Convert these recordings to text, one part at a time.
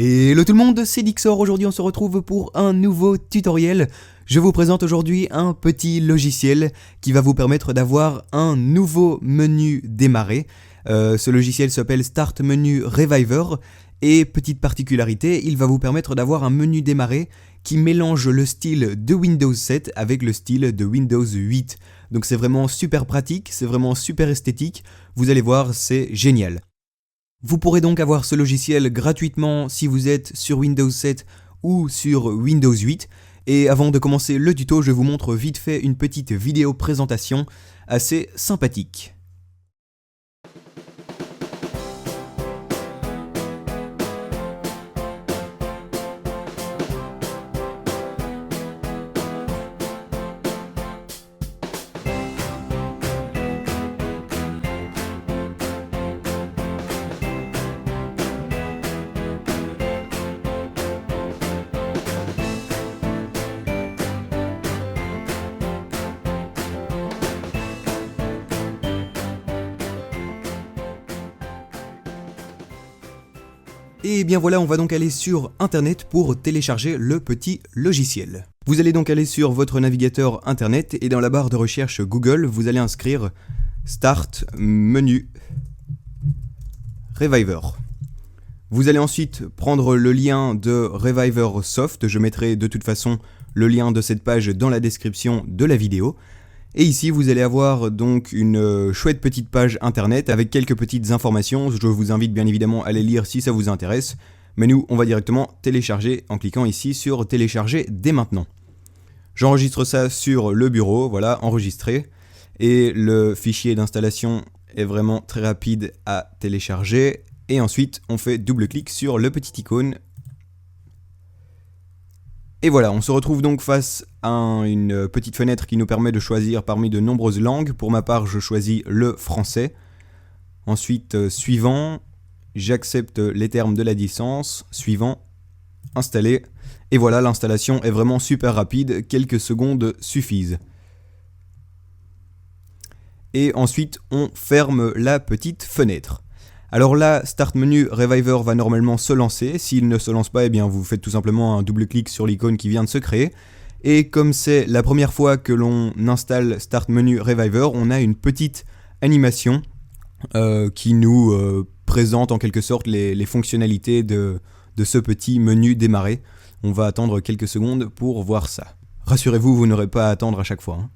Hello tout le monde, c'est Dixor. Aujourd'hui on se retrouve pour un nouveau tutoriel. Je vous présente aujourd'hui un petit logiciel qui va vous permettre d'avoir un nouveau menu démarrer. Ce logiciel s'appelle Start Menu Reviver et petite particularité, il va vous permettre d'avoir un menu démarrer qui mélange le style de Windows 7 avec le style de Windows 8. Donc c'est vraiment super pratique, c'est vraiment super esthétique, vous allez voir, c'est génial. Vous pourrez donc avoir ce logiciel gratuitement si vous êtes sur Windows 7 ou sur Windows 8. Et avant de commencer le tuto, je vous montre vite fait une petite vidéo présentation assez sympathique. Et bien voilà, on va donc aller sur internet pour télécharger le petit logiciel. Vous allez donc aller sur votre navigateur internet et dans la barre de recherche Google, vous allez inscrire Start Menu Reviver. Vous allez ensuite prendre le lien de Reviver Soft, je mettrai de toute façon le lien de cette page dans la description de la vidéo. Et ici, vous allez avoir donc une chouette petite page internet avec quelques petites informations. Je vous invite bien évidemment à les lire si ça vous intéresse. Mais nous, on va directement télécharger en cliquant ici sur télécharger dès maintenant. J'enregistre ça sur le bureau, voilà, enregistré. Et le fichier d'installation est vraiment très rapide à télécharger. Et ensuite, on fait double-clic sur le petit icône. Et voilà, on se retrouve donc face à une petite fenêtre qui nous permet de choisir parmi de nombreuses langues. Pour ma part, je choisis le français. Ensuite, suivant, j'accepte les termes de la licence. Suivant, installer. Et voilà, l'installation est vraiment super rapide, quelques secondes suffisent. Et ensuite, on ferme la petite fenêtre. Alors là, Start Menu Reviver va normalement se lancer. S'il ne se lance pas, eh bien vous faites tout simplement un double-clic sur l'icône qui vient de se créer. Et comme c'est la première fois que l'on installe Start Menu Reviver, on a une petite animation qui nous présente en quelque sorte les fonctionnalités de ce petit menu démarrer. On va attendre quelques secondes pour voir ça. Rassurez-vous, vous n'aurez pas à attendre à chaque fois, hein.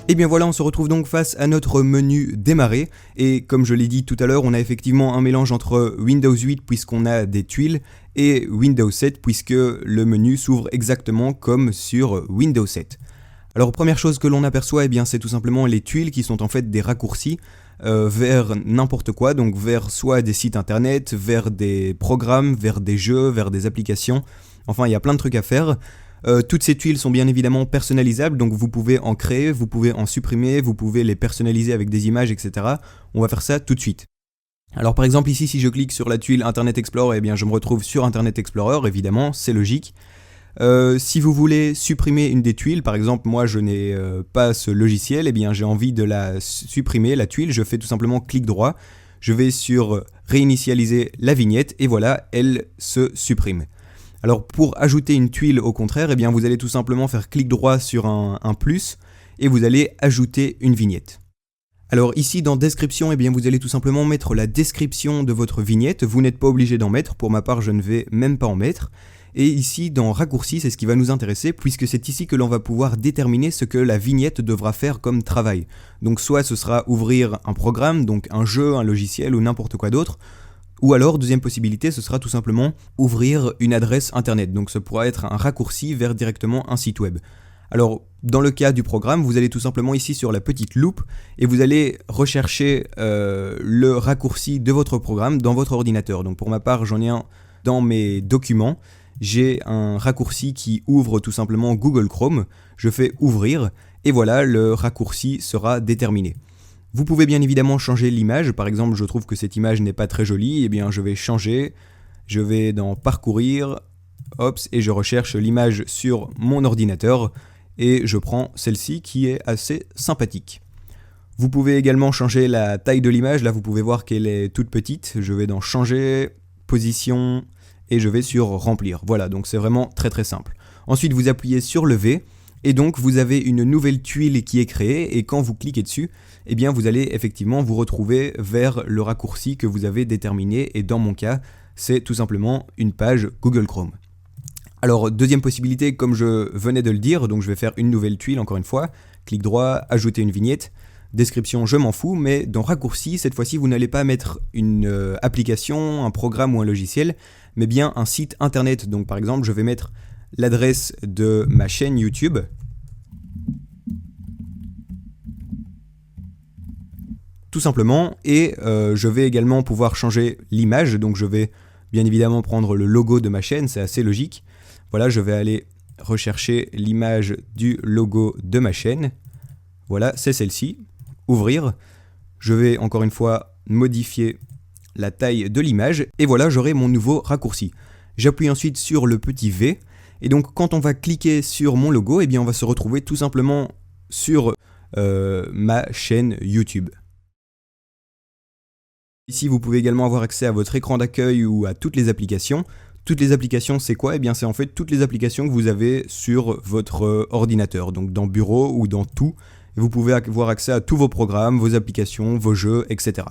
Et bien voilà, on se retrouve donc face à notre menu démarrer, et comme je l'ai dit tout à l'heure, on a effectivement un mélange entre Windows 8 puisqu'on a des tuiles, et Windows 7 puisque le menu s'ouvre exactement comme sur Windows 7. Alors première chose que l'on aperçoit, eh bien c'est tout simplement les tuiles qui sont en fait des raccourcis vers n'importe quoi, donc vers soit des sites internet, vers des programmes, vers des jeux, vers des applications, enfin il y a plein de trucs à faire. Toutes ces tuiles sont bien évidemment personnalisables, donc vous pouvez en créer, vous pouvez en supprimer, vous pouvez les personnaliser avec des images, etc. On va faire ça tout de suite. Alors par exemple ici, si je clique sur la tuile Internet Explorer, eh bien je me retrouve sur Internet Explorer, évidemment, c'est logique. Si vous voulez supprimer une des tuiles, par exemple moi je n'ai pas ce logiciel, eh bien j'ai envie de la supprimer, la tuile, je fais tout simplement clic droit, je vais sur réinitialiser la vignette, et voilà, elle se supprime. Alors pour ajouter une tuile au contraire, eh bien vous allez tout simplement faire clic droit sur un plus et vous allez ajouter une vignette. Alors ici dans description, eh bien vous allez tout simplement mettre la description de votre vignette, vous n'êtes pas obligé d'en mettre, pour ma part je ne vais même pas en mettre. Et ici dans raccourci, c'est ce qui va nous intéresser puisque c'est ici que l'on va pouvoir déterminer ce que la vignette devra faire comme travail. Donc soit ce sera ouvrir un programme, donc un jeu, un logiciel ou n'importe quoi d'autre. Ou alors, deuxième possibilité, ce sera tout simplement ouvrir une adresse internet. Donc ça pourra être un raccourci vers directement un site web. Alors, dans le cas du programme, vous allez tout simplement ici sur la petite loupe et vous allez rechercher le raccourci de votre programme dans votre ordinateur. Donc pour ma part, j'en ai un dans mes documents. J'ai un raccourci qui ouvre tout simplement Google Chrome. Je fais ouvrir et voilà, le raccourci sera déterminé. Vous pouvez bien évidemment changer l'image, par exemple je trouve que cette image n'est pas très jolie, eh bien je vais changer, je vais dans parcourir, hop, et je recherche l'image sur mon ordinateur, et je prends celle-ci qui est assez sympathique. Vous pouvez également changer la taille de l'image, là vous pouvez voir qu'elle est toute petite, je vais dans changer, position, et je vais sur remplir. Voilà, donc c'est vraiment très très simple. Ensuite vous appuyez sur le V, et donc vous avez une nouvelle tuile qui est créée, et quand vous cliquez dessus, eh bien vous allez effectivement vous retrouver vers le raccourci que vous avez déterminé, et dans mon cas, c'est tout simplement une page Google Chrome. Alors deuxième possibilité, comme je venais de le dire, donc je vais faire une nouvelle tuile encore une fois, clic droit, ajouter une vignette, description je m'en fous, mais dans raccourci, cette fois-ci vous n'allez pas mettre une application, un programme ou un logiciel, mais bien un site internet. Donc par exemple je vais mettre l'adresse de ma chaîne YouTube, tout simplement, et je vais également pouvoir changer l'image, donc je vais bien évidemment prendre le logo de ma chaîne, c'est assez logique. Voilà, je vais aller rechercher l'image du logo de ma chaîne. Voilà, c'est celle-ci. Ouvrir. Je vais encore une fois modifier la taille de l'image. Et voilà, j'aurai mon nouveau raccourci. J'appuie ensuite sur le petit V. Et donc, quand on va cliquer sur mon logo, eh bien, on va se retrouver tout simplement sur ma chaîne YouTube. Ici, vous pouvez également avoir accès à votre écran d'accueil ou à toutes les applications. Toutes les applications, c'est quoi? Eh bien, c'est en fait toutes les applications que vous avez sur votre ordinateur, donc dans Bureau ou dans Tout. Et vous pouvez avoir accès à tous vos programmes, vos applications, vos jeux, etc.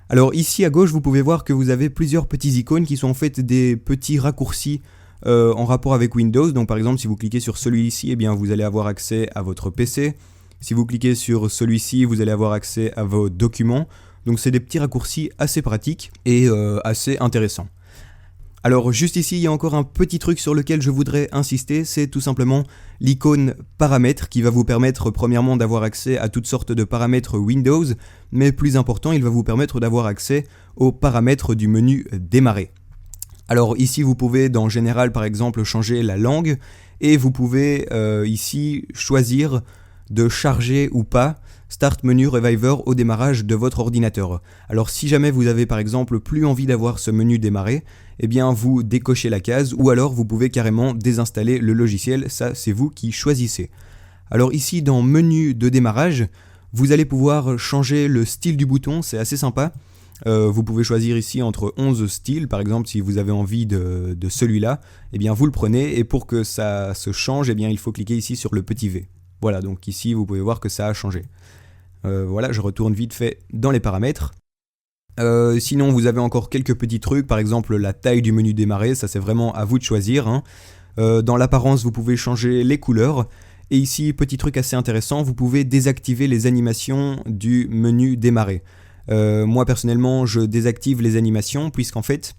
Alors ici à gauche, vous pouvez voir que vous avez plusieurs petits icônes qui sont en fait des petits raccourcis en rapport avec Windows. Donc par exemple, si vous cliquez sur celui-ci, eh bien, vous allez avoir accès à votre PC. Si vous cliquez sur celui-ci, vous allez avoir accès à vos documents. Donc c'est des petits raccourcis assez pratiques et assez intéressants. Alors juste ici, il y a encore un petit truc sur lequel je voudrais insister, c'est tout simplement l'icône paramètres qui va vous permettre premièrement d'avoir accès à toutes sortes de paramètres Windows, mais plus important, il va vous permettre d'avoir accès aux paramètres du menu démarrer. Alors ici, vous pouvez dans Général par exemple changer la langue et vous pouvez ici choisir de charger ou pas Start Menu Reviver au démarrage de votre ordinateur. Alors si jamais vous avez par exemple plus envie d'avoir ce menu démarrer, eh bien vous décochez la case ou alors vous pouvez carrément désinstaller le logiciel, ça c'est vous qui choisissez. Alors ici dans Menu de démarrage, vous allez pouvoir changer le style du bouton, c'est assez sympa. Vous pouvez choisir ici entre 11 styles, par exemple si vous avez envie de celui-là, eh bien vous le prenez et pour que ça se change, eh bien il faut cliquer ici sur le petit V. Voilà, donc ici vous pouvez voir que ça a changé. Voilà, je retourne vite fait dans les paramètres. Sinon vous avez encore quelques petits trucs, par exemple la taille du menu démarrer, ça c'est vraiment à vous de choisir, hein. Dans l'apparence vous pouvez changer les couleurs. Et ici, petit truc assez intéressant, vous pouvez désactiver les animations du menu démarrer. Moi personnellement je désactive les animations puisqu'en fait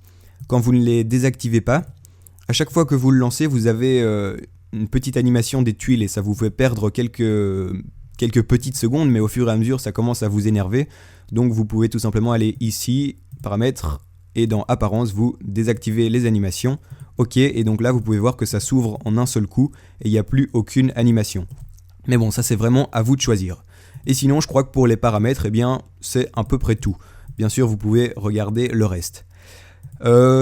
quand vous ne les désactivez pas, à chaque fois que vous le lancez vous avez une petite animation des tuiles et ça vous fait perdre quelques petites secondes, mais au fur et à mesure ça commence à vous énerver, donc vous pouvez tout simplement aller ici, paramètres, et dans apparence vous désactivez les animations, ok, et donc là vous pouvez voir que ça s'ouvre en un seul coup et il n'y a plus aucune animation. Mais bon, ça c'est vraiment à vous de choisir. Et sinon je crois que pour les paramètres, eh bien c'est à peu près tout. Bien sûr vous pouvez regarder le reste.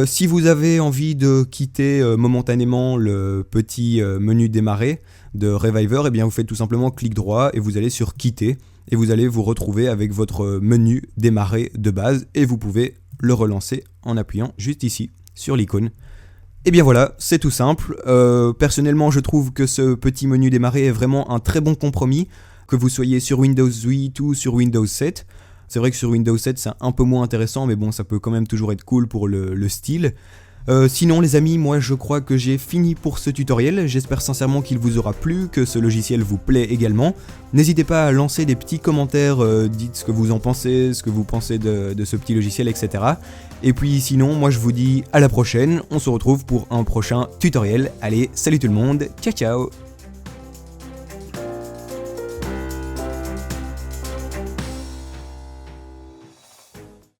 Si vous avez envie de quitter momentanément le petit menu démarrer de Reviver, eh bien vous faites tout simplement clic droit et vous allez sur quitter et vous allez vous retrouver avec votre menu démarrer de base et vous pouvez le relancer en appuyant juste ici sur l'icône. Et bien voilà, c'est tout simple. Personnellement je trouve que ce petit menu démarrer est vraiment un très bon compromis, que vous soyez sur Windows 8 ou sur Windows 7. C'est vrai que sur Windows 7 c'est un peu moins intéressant, mais bon ça peut quand même toujours être cool pour le style. Sinon les amis, moi je crois que j'ai fini pour ce tutoriel, j'espère sincèrement qu'il vous aura plu, que ce logiciel vous plaît également. N'hésitez pas à lancer des petits commentaires, dites ce que vous en pensez, ce que vous pensez de ce petit logiciel, etc. Et puis sinon, moi je vous dis à la prochaine, on se retrouve pour un prochain tutoriel. Allez, salut tout le monde, ciao ciao.